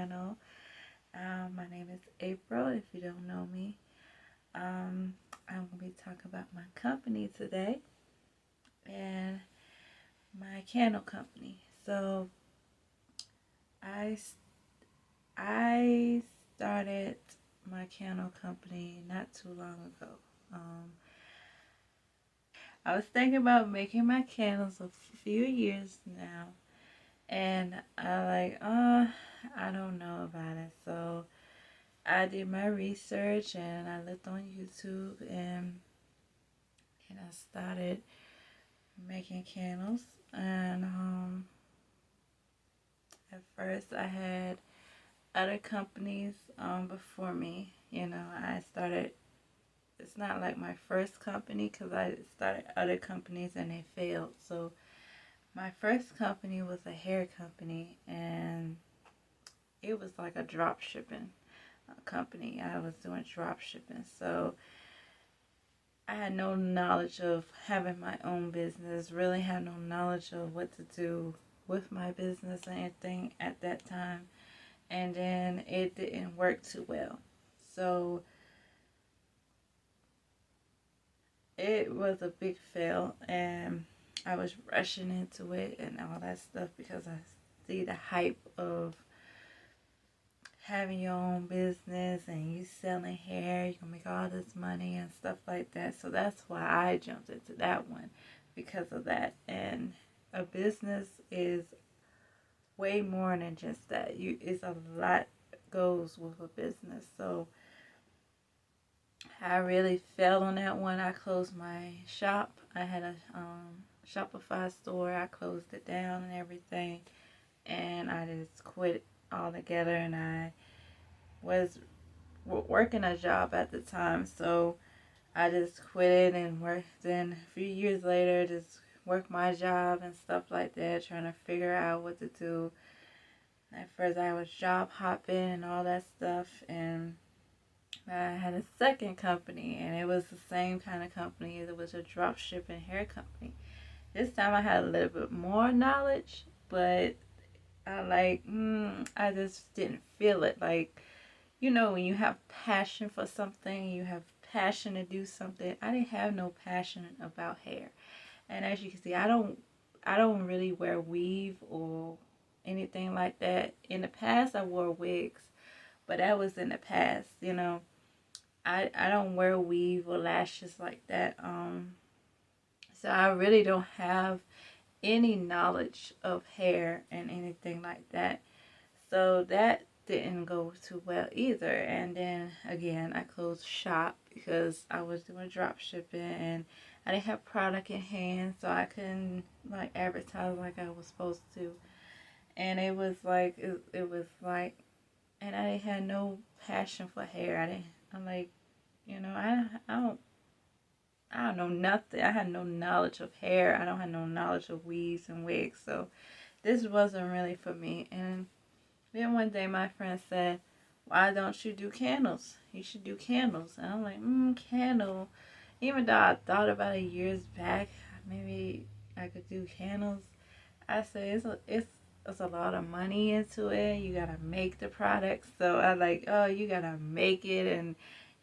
channel. My name is April, if you don't know me. I'm going to be talking about my company today and my candle company. So I, I started my candle company not too long ago. Um, I was thinking about making my candles a few years now, and I don't know about it. So I did my research and I looked on YouTube and I started making candles. And at first I had other companies before me. I started. It's not like my first company because I started other companies and they failed. So my first company was a hair company, and it was like a drop shipping company. I was doing drop shipping. So I had no knowledge of having my own business, really had no knowledge of what to do with my business or anything at that time. And then it didn't work too well. So it was a big fail, and I was rushing into it and all that stuff because I see the hype of having your own business and you selling hair, you can make all this money and stuff like that. So that's why I jumped into that one, because of that. And a business is way more than just that. It's a lot goes with a business. So I really fell on that one. I closed my shop. I had a Shopify store. I closed it down and everything, and I just quit altogether. And I was working a job at the time, so I just quit it and worked. Then a few years later, just worked my job and stuff like that, trying to figure out what to do. At first, I was job hopping and all that stuff, and I had a second company, and it was the same kind of company. It was a drop shipping hair company. This time, I had a little bit more knowledge, but I just didn't feel it. Like, when you have passion for something, you have passion to do something. I didn't have no passion about hair. And as you can see, I don't really wear weave or anything like that. In the past I wore wigs, but that was in the past. I don't wear weave or lashes like that. So I really don't have any knowledge of hair and anything like that. So that didn't go too well either. And then again, I closed shop because I was doing drop shipping and I didn't have product in hand, so I couldn't like advertise like I was supposed to. And it was like it was like, and I had no passion for hair. I'm like, I don't know nothing. I had no knowledge of hair. I don't have no knowledge of weaves and wigs. So this wasn't really for me. And then one day my friend said, "Why don't you do candles? You should do candles." And I'm like, candle. Even though I thought about it years back, maybe I could do candles. I said it's a lot of money into it. You gotta make the product. So I like, oh, you gotta make it, and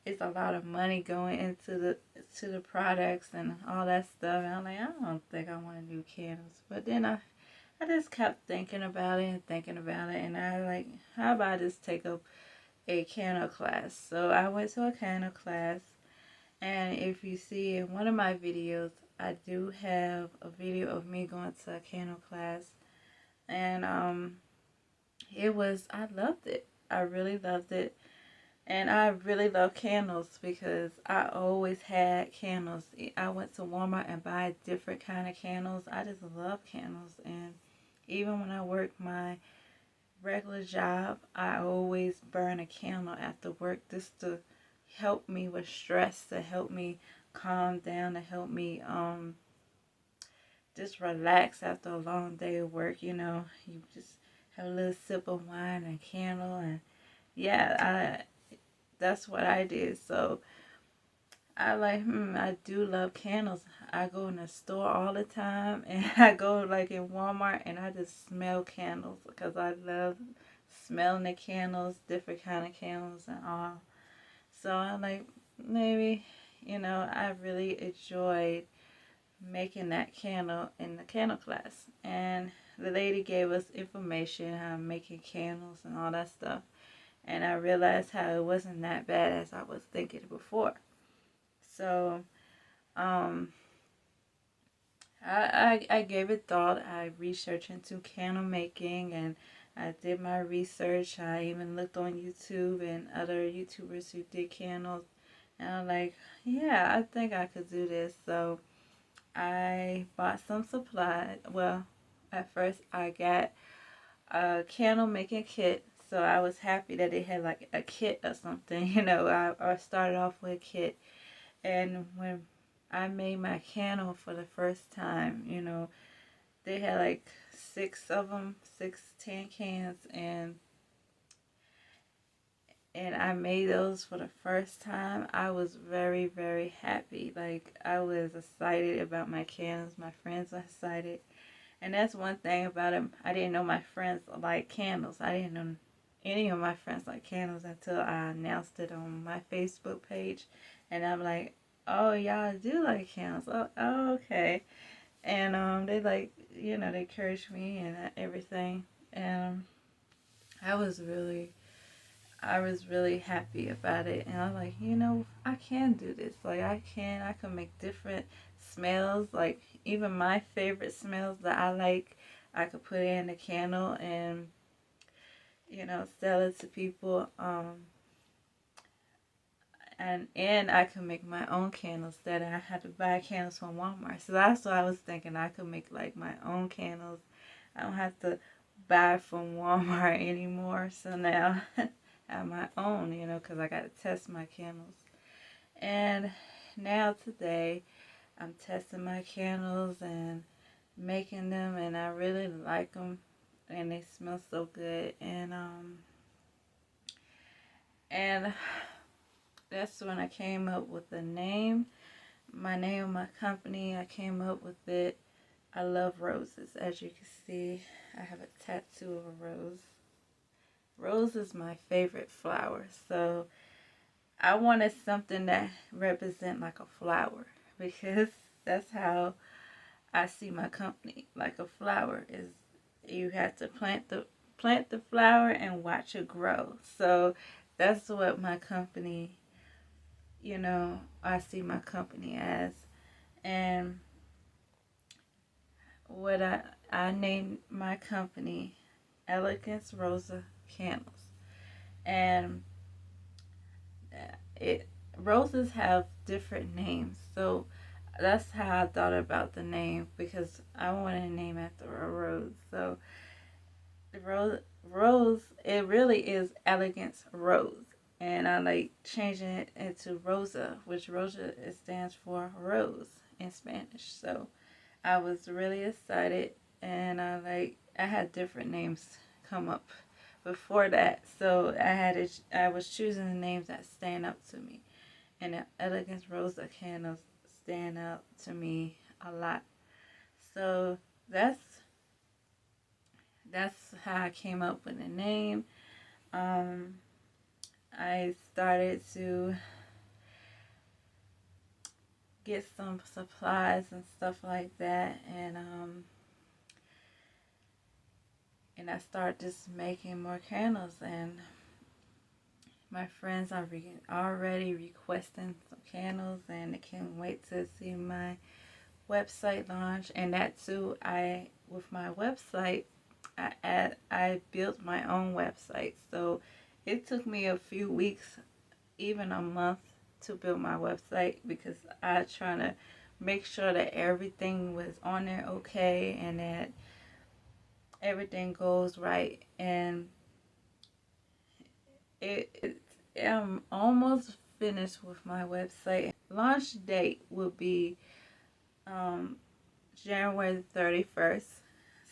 it's a lot of money going into the products and all that stuff. And I'm like, I don't think I want to do candles. But then I just kept thinking about it and thinking about it, and I like, how about I just take up a candle class? So I went to a candle class, and if you see in one of my videos, I do have a video of me going to a candle class, and I loved it. I really loved it. And I really love candles because I always had candles. I went to Walmart and buy different kind of candles. I just love candles. And even when I work my regular job, I always burn a candle after work just to help me with stress, to help me calm down, to help me just relax after a long day of work. You just have a little sip of wine and candle, and yeah, that's what I did. So I like, I do love candles. I go in the store all the time, and I go like in Walmart, and I just smell candles because I love smelling the candles, different kind of candles and all. So I'm like, maybe, I really enjoyed making that candle in the candle class. And the lady gave us information how making candles and all that stuff. And I realized how it wasn't that bad as I was thinking before. So, um, I gave it thought. I researched into candle making and I did my research. I even looked on YouTube and other YouTubers who did candles. And I'm like, yeah, I think I could do this. So I bought some supplies. Well, at first I got a candle making kit. So I was happy that they had like a kit or something. I started off with a kit. And when I made my candle for the first time, they had like 6 of them, 6 tin cans, and I made those for the first time. I was very, very happy. Like, I was excited about my candles. My friends were excited. And that's one thing about them. I didn't know my friends like candles. I didn't know any of my friends like candles until I announced it on my Facebook page. And I'm like, oh, y'all do like candles. Oh, okay. And they like, they encouraged me and everything. And I was really I was really happy about it. And I'm like, I can do this. Like, I can make different smells. Like, even my favorite smells that I like, I could put in a candle and, sell it to people. And I could make my own candles that I had to buy candles from Walmart. So that's what I was thinking. I could make like my own candles. I don't have to buy from Walmart anymore. So now I have my own, because I got to test my candles. And now today I'm testing my candles and making them, and I really like them, and they smell so good. And that's when I came up with the name. My name of my company, I came up with it. I love roses. As you can see, I have a tattoo of a rose. Rose is my favorite flower. So I wanted something that represent like a flower, because that's how I see my company. Like a flower is, you have to plant the flower and watch it grow. So that's what my company, I see my company as. And what I named my company Elegance Rosa Candles. And it roses have different names. So that's how I thought about the name, because I wanted a name after a rose. So the rose, it really is Elegance Rose. And I like changing it into Rosa, which Rosa, it stands for rose in Spanish. So I was really excited, and I had different names come up before that. So I was choosing the names that stand out to me, and the Elegance Rosa candles stand out to me a lot. So that's how I came up with the name. Um, I started to get some supplies and stuff like that, and I started just making more candles, and my friends are already requesting some candles, and they can't wait to see my website launch. And that too, with my website, I built my own website. So it took me a few weeks, even a month, to build my website, because I trying to make sure that everything was on there okay, and that everything goes right. And I'm almost finished with my website. Launch date will be um, January the 31st.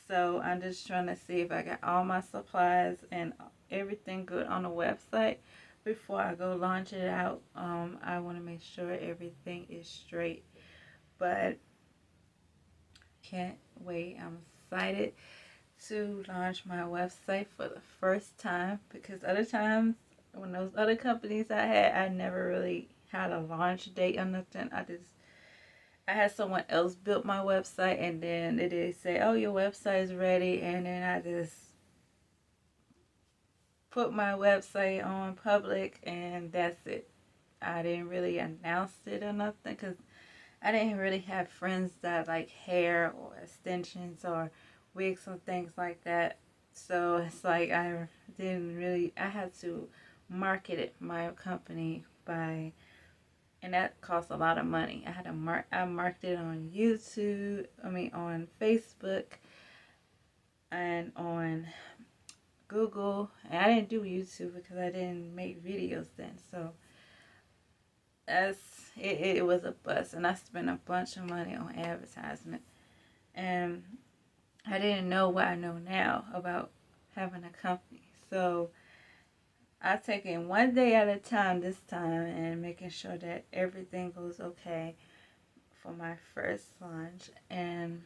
So I'm just trying to see if I got all my supplies and everything good on the website before I go launch it out. I want to make sure everything is straight, but can't wait. I'm excited to launch my website for the first time, because other times when those other companies I had, I never really had a launch date or nothing. I had someone else build my website, and then they did say, "Oh, your website is ready," and then I just put my website on public, and that's it. I didn't really announce it or nothing, because I didn't really have friends that like hair or extensions or wigs and things like that. So it's like I had to market it, my company, by, and that costs a lot of money. I marketed on YouTube, on Facebook and on Google. And I didn't do YouTube because I didn't make videos then. So that's it was a bust, and I spent a bunch of money on advertisement, and I didn't know what I know now about having a company. So I take it one day at a time this time, and making sure that everything goes okay for my first launch. And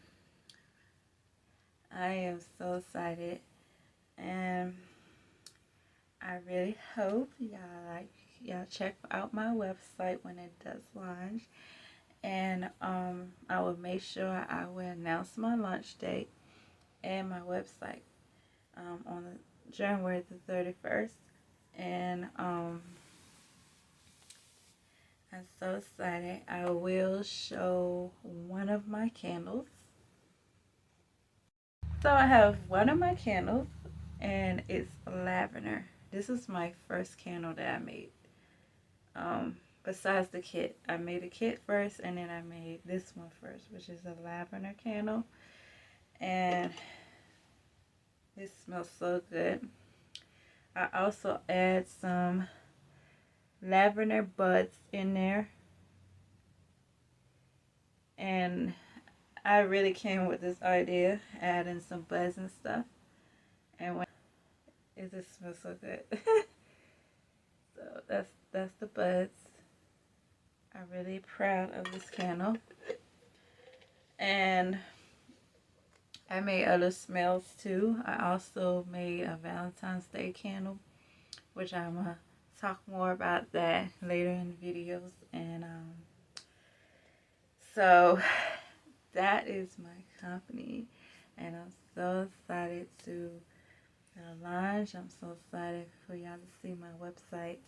I am so excited, and I really hope y'all check out my website when it does launch. And I will make sure I will announce my launch date and my website on January the 31st. And I'm so excited. I will show one of my candles. So I have one of my candles, and it's lavender. This is my first candle that I made. Besides the kit, I made a kit first, and then I made this one first, which is a lavender candle. And it smells so good. I also add some lavender buds in there, and I really came with this idea, adding some buds and stuff, and when it just smells so good. So that's the buds. I'm really proud of this candle, and I made other smells too. I also made a Valentine's Day candle, which I'm gonna talk more about that later in videos. And so that is my company, and I'm so excited to launch. I'm so excited for y'all to see my website,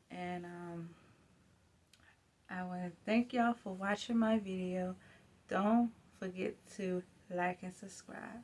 and I want to thank y'all for watching my video. Don't forget to like and subscribe.